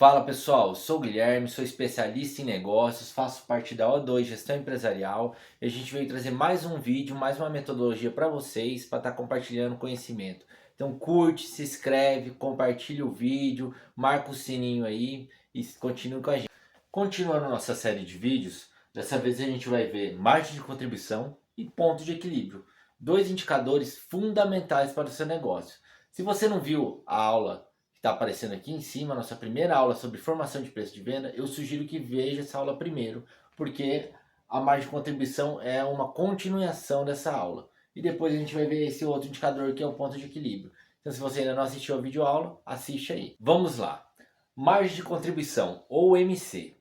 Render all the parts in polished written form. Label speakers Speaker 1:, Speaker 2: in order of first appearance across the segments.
Speaker 1: Fala pessoal, sou o Guilherme, sou especialista em negócios, faço parte da O2 Gestão Empresarial e a gente veio trazer mais um vídeo, mais uma metodologia para vocês, para estar compartilhando conhecimento. Então curte, se inscreve, compartilha o vídeo, marca o sininho aí e continue com a gente. Continuando nossa série de vídeos, dessa vez a gente vai ver margem de contribuição e ponto de equilíbrio, dois indicadores fundamentais para o seu negócio. Se você não viu a aula que está aparecendo aqui em cima, nossa primeira aula sobre formação de preço de venda, eu sugiro que veja essa aula primeiro, porque a margem de contribuição é uma continuação dessa aula. E depois a gente vai ver esse outro indicador que é o ponto de equilíbrio. Então se você ainda não assistiu a videoaula, assiste aí. Vamos lá. Margem de contribuição, ou MC.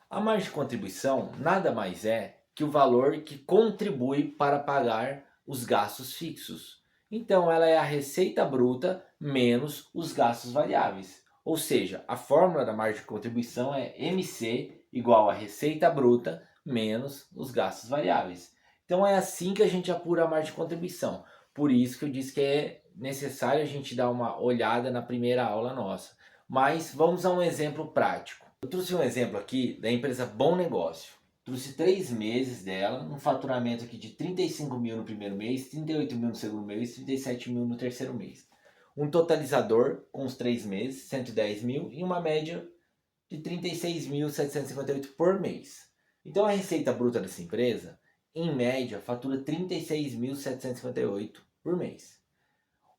Speaker 1: A margem de contribuição nada mais é que o valor que contribui para pagar os gastos fixos. Então ela é a receita bruta menos os gastos variáveis. Ou seja, a fórmula da margem de contribuição é MC igual a receita bruta menos os gastos variáveis. Então é assim que a gente apura a margem de contribuição. Por isso que eu disse que é necessário a gente dar uma olhada na primeira aula nossa. Mas vamos a um exemplo prático. Eu trouxe um exemplo aqui da empresa Bom Negócio. Trouxe 3 meses dela, um faturamento aqui de 35 mil no primeiro mês, 38 mil no segundo mês, 37 mil no terceiro mês. Um totalizador com os 3 meses, 110 mil e uma média de 36.758 por mês. Então a receita bruta dessa empresa, em média, fatura 36.758 por mês.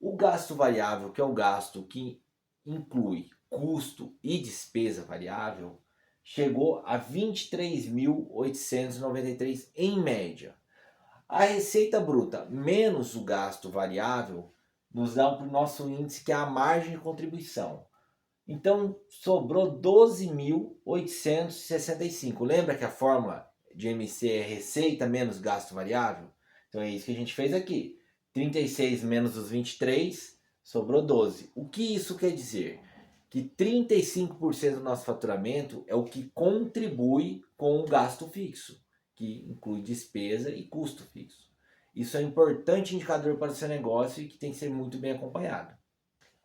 Speaker 1: O gasto variável, que é o gasto que inclui custo e despesa variável, chegou a 23.893 em média. A receita bruta menos o gasto variável nos dá o nosso índice, que é a margem de contribuição. Então sobrou 12.865. Lembra que a fórmula de MC é receita menos gasto variável? Então é isso que a gente fez aqui. 36 menos os 23, sobrou 12. O que isso quer dizer? Que 35% do nosso faturamento é o que contribui com o gasto fixo, que inclui despesa e custo fixo. Isso é um importante indicador para o seu negócio e que tem que ser muito bem acompanhado.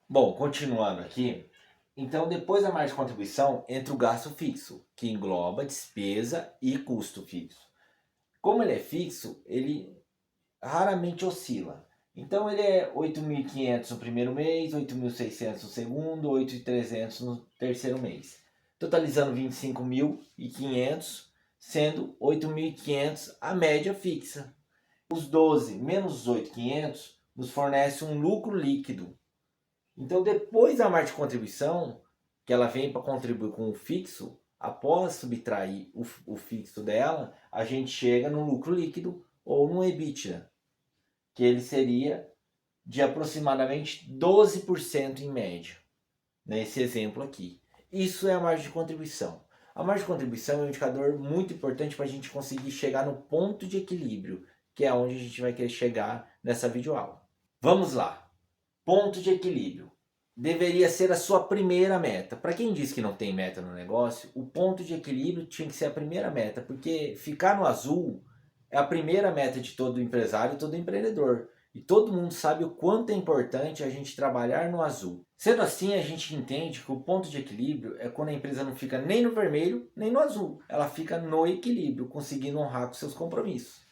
Speaker 1: Bom, continuando aqui, então depois da margem de contribuição entra o gasto fixo, que engloba despesa e custo fixo. Como ele é fixo, ele raramente oscila. Então ele é 8.500 no primeiro mês, 8.600 no segundo, 8.300 no terceiro mês. Totalizando 25.500, sendo 8.500 a média fixa. Os 12 menos os 8.500 nos fornece um lucro líquido. Então depois da margem de contribuição, que ela vem para contribuir com o fixo, após subtrair o fixo dela, a gente chega no lucro líquido ou no EBITDA, que ele seria de aproximadamente 12% em média, nesse exemplo aqui. Isso é a margem de contribuição. A margem de contribuição é um indicador muito importante para a gente conseguir chegar no ponto de equilíbrio, que é onde a gente vai querer chegar nessa videoaula. Vamos lá. Ponto de equilíbrio. Deveria ser a sua primeira meta. Para quem diz que não tem meta no negócio, o ponto de equilíbrio tinha que ser a primeira meta, porque ficar no azul é a primeira meta de todo empresário e todo empreendedor. E todo mundo sabe o quanto é importante a gente trabalhar no azul. Sendo assim, a gente entende que o ponto de equilíbrio é quando a empresa não fica nem no vermelho, nem no azul. Ela fica no equilíbrio, conseguindo honrar com seus compromissos.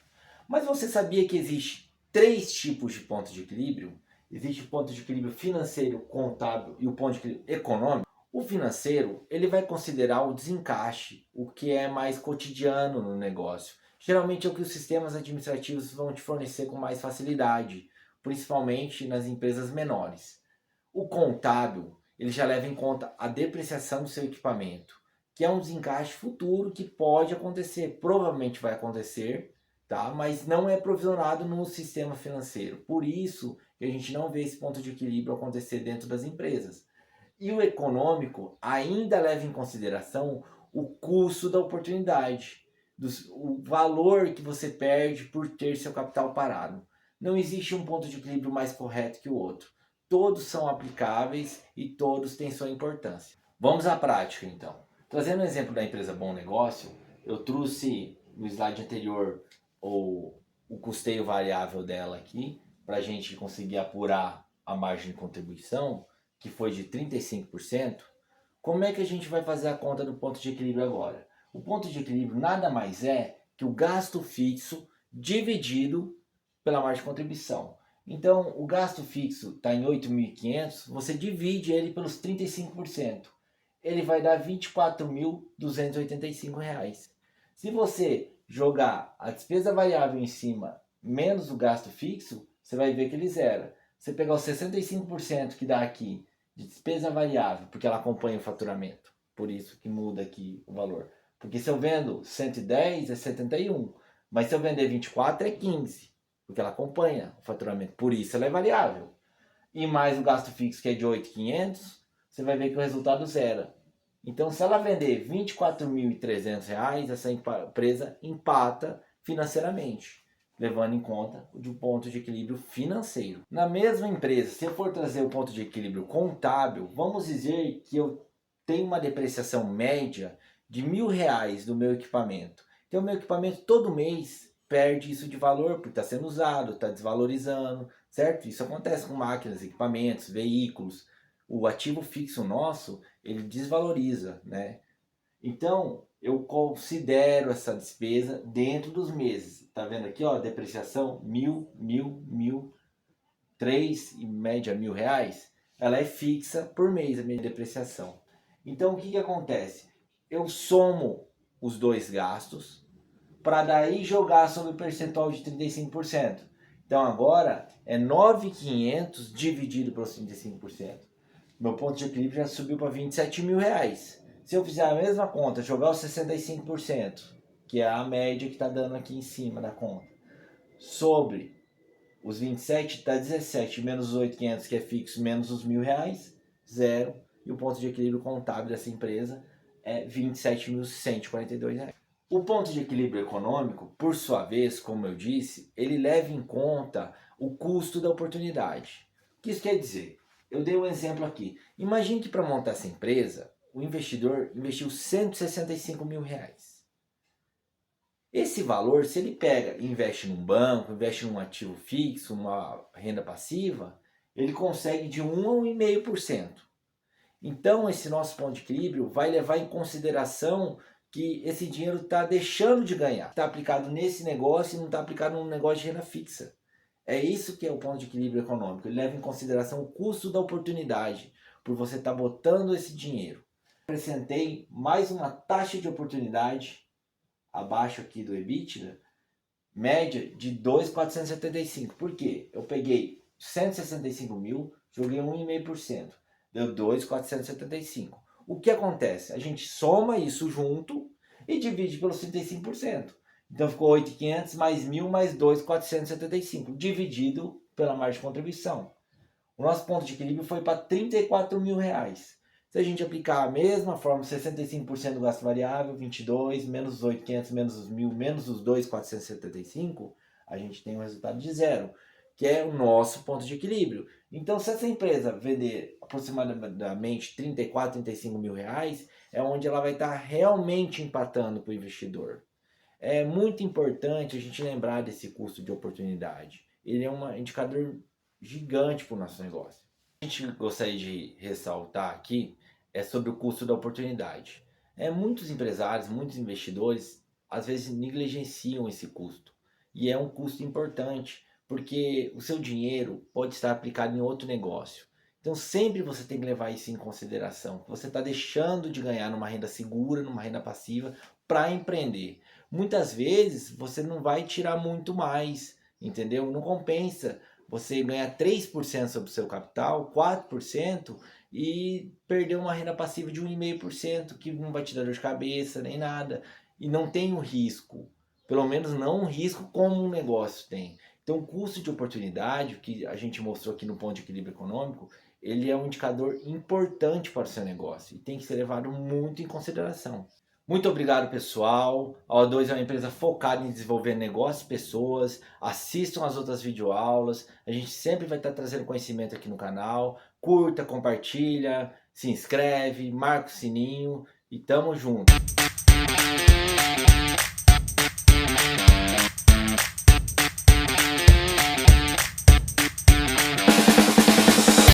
Speaker 1: Mas você sabia que existe 3 tipos de ponto de equilíbrio? Existe o ponto de equilíbrio financeiro, contábil e o ponto de equilíbrio econômico. O financeiro, ele vai considerar o desencaixe, o que é mais cotidiano no negócio. Geralmente é o que os sistemas administrativos vão te fornecer com mais facilidade, principalmente nas empresas menores. O contábil, ele já leva em conta a depreciação do seu equipamento, que é um desencaixe futuro que pode acontecer, provavelmente vai acontecer, tá? Mas não é provisionado no sistema financeiro. Por isso que a gente não vê esse ponto de equilíbrio acontecer dentro das empresas. E o econômico ainda leva em consideração o custo da oportunidade, o valor que você perde por ter seu capital parado. Não existe um ponto de equilíbrio mais correto que o outro. Todos são aplicáveis e todos têm sua importância. Vamos à prática então. Trazendo o exemplo da empresa Bom Negócio, eu trouxe no slide anterior o custeio variável dela aqui, para a gente conseguir apurar a margem de contribuição, que foi de 35%. Como é que a gente vai fazer a conta do ponto de equilíbrio agora? O ponto de equilíbrio nada mais é que o gasto fixo dividido pela margem de contribuição. Então, o gasto fixo está em 8.500, você divide ele pelos 35%. Ele vai dar R$ 24.285. Se você jogar a despesa variável em cima menos o gasto fixo, você vai ver que ele zera. Você pegar os 65% que dá aqui de despesa variável, porque ela acompanha o faturamento, por isso que muda aqui o valor. Porque se eu vendo 110 é 71, mas se eu vender 24 é 15, porque ela acompanha o faturamento, por isso ela é variável. E mais o gasto fixo que é de 8.500, você vai ver que o resultado zera. Então, se ela vender R$ 24.300, essa empresa empata financeiramente, levando em conta o ponto de equilíbrio financeiro. Na mesma empresa, se eu for trazer o ponto de equilíbrio contábil, vamos dizer que eu tenho uma depreciação média de R$ 1.000 do meu equipamento. Então, o meu equipamento todo mês perde isso de valor, porque está sendo usado, está desvalorizando, certo? Isso acontece com máquinas, equipamentos, veículos. O ativo fixo nosso, ele desvaloriza, né? Então, eu considero essa despesa dentro dos meses. Tá vendo aqui, ó, depreciação, 1.000, 3, em média R$ 1.000. Ela é fixa por mês, a minha depreciação. Então, o que acontece? Eu somo os dois gastos para daí jogar sobre o percentual de 35%. Então, agora é 9.500 dividido pelos 35%. Meu ponto de equilíbrio já subiu para R$ 27.000. Se eu fizer a mesma conta, jogar os 65%, que é a média que está dando aqui em cima da conta, sobre os 27 está 17, menos os 8.500 que é fixo, menos os R$ 1.000, zero. E o ponto de equilíbrio contábil dessa empresa é R$ 27.142. O ponto de equilíbrio econômico, por sua vez, como eu disse, ele leva em conta o custo da oportunidade. O que isso quer dizer? Eu dei um exemplo aqui. Imagine que para montar essa empresa, o investidor investiu R$ 165.000. Esse valor, se ele pega e investe num banco, investe num ativo fixo, numa renda passiva, ele consegue de 1 a 1,5%. Então, esse nosso ponto de equilíbrio vai levar em consideração que esse dinheiro está deixando de ganhar. Está aplicado nesse negócio e não está aplicado num negócio de renda fixa. É isso que é o ponto de equilíbrio econômico. Ele leva em consideração o custo da oportunidade por você estar botando esse dinheiro. Acrescentei mais uma taxa de oportunidade abaixo aqui do EBITDA, média de 2.475. Por quê? Eu peguei 165 mil, joguei 1,5%. Deu 2.475. O que acontece? A gente soma isso junto e divide pelos 35%. Então ficou 8.500 mais 1.000 mais 2.475, dividido pela margem de contribuição. O nosso ponto de equilíbrio foi para R$ 34.000. Se a gente aplicar a mesma forma, 65% do gasto variável, 22, menos os 8.500, menos os 1.000, menos os 2.475, a gente tem um resultado de zero, que é o nosso ponto de equilíbrio. Então, se essa empresa vender aproximadamente 34, 35 mil reais, é onde ela vai estar realmente empatando para o investidor. É muito importante a gente lembrar desse custo de oportunidade. Ele é um indicador gigante para o nosso negócio. A gente gostaria de ressaltar aqui é sobre o custo da oportunidade. Muitos empresários, muitos investidores, às vezes negligenciam esse custo. E é um custo importante, porque o seu dinheiro pode estar aplicado em outro negócio. Então sempre você tem que levar isso em consideração. Você está deixando de ganhar numa renda segura, numa renda passiva, para empreender. Muitas vezes você não vai tirar muito mais, entendeu? Não compensa você ganhar 3% sobre o seu capital, 4%, e perder uma renda passiva de 1,5%, que não vai te dar dor de cabeça nem nada. E não tem um risco, pelo menos não um risco como um negócio tem. Então o custo de oportunidade, que a gente mostrou aqui no ponto de equilíbrio econômico, ele é um indicador importante para o seu negócio e tem que ser levado muito em consideração. Muito obrigado, pessoal. A O2 é uma empresa focada em desenvolver negócios e pessoas. Assistam as outras videoaulas. A gente sempre vai estar trazendo conhecimento aqui no canal. Curta, compartilha, se inscreve, marca o sininho e tamo junto.